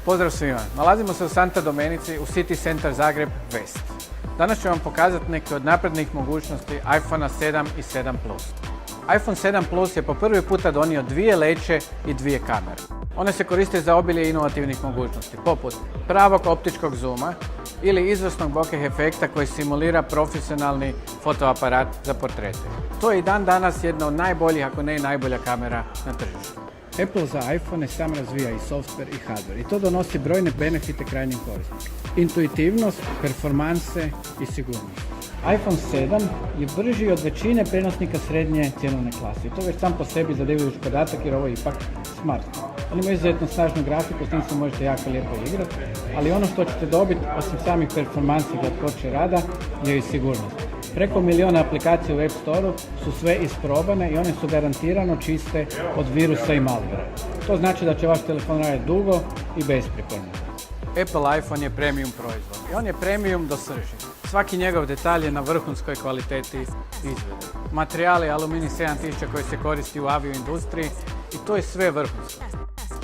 Pozdrav svima, nalazimo se u Santa Domenici u City Center Zagreb West. Danas ću vam pokazati neke od naprednih mogućnosti iPhone 7 i 7 Plus. iPhone 7 Plus je po prvi puta donio dvije leće i dvije kamere. One se koriste za obilje inovativnih mogućnosti, poput pravog optičkog zooma ili izvrsnog bokeh efekta koji simulira profesionalni fotoaparat za portrete. To je i dan danas jedna od najboljih, ako ne i najbolja kamera na tržištu. Apple za iPhone sam razvija i software i hardware i to donosi brojne benefite krajnjim korisnicima. Intuitivnost, performanse i sigurnost. iPhone 7 je brži od većine prenosnika srednje cjenovne klase i to već sam po sebi zadivujući podatak jer ovo je ipak smartphone. On ima izuzetno snažnu grafiku, s njim se možete jako lijepo igrati, ali ono što ćete dobiti osim samih performansi i kratkoće rada je i sigurnost. Preko milijuna aplikacija u App Store-u su sve isprobane i one su garantirano čiste od virusa i malvera. To znači da će vaš telefon raditi dugo i besprijekorno. Apple iPhone je premium proizvod i on je premium do srži. Svaki njegov detalj je na vrhunskoj kvaliteti izvedbe. Materijal je aluminij 7000 koji se koristi u avioindustriji i to je sve vrhunsko.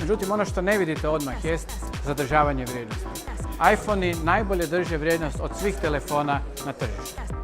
Međutim, ono što ne vidite odmah jest zadržavanje vrijednosti. iPhone-i najbolje drže vrijednost od svih telefona na tržištu.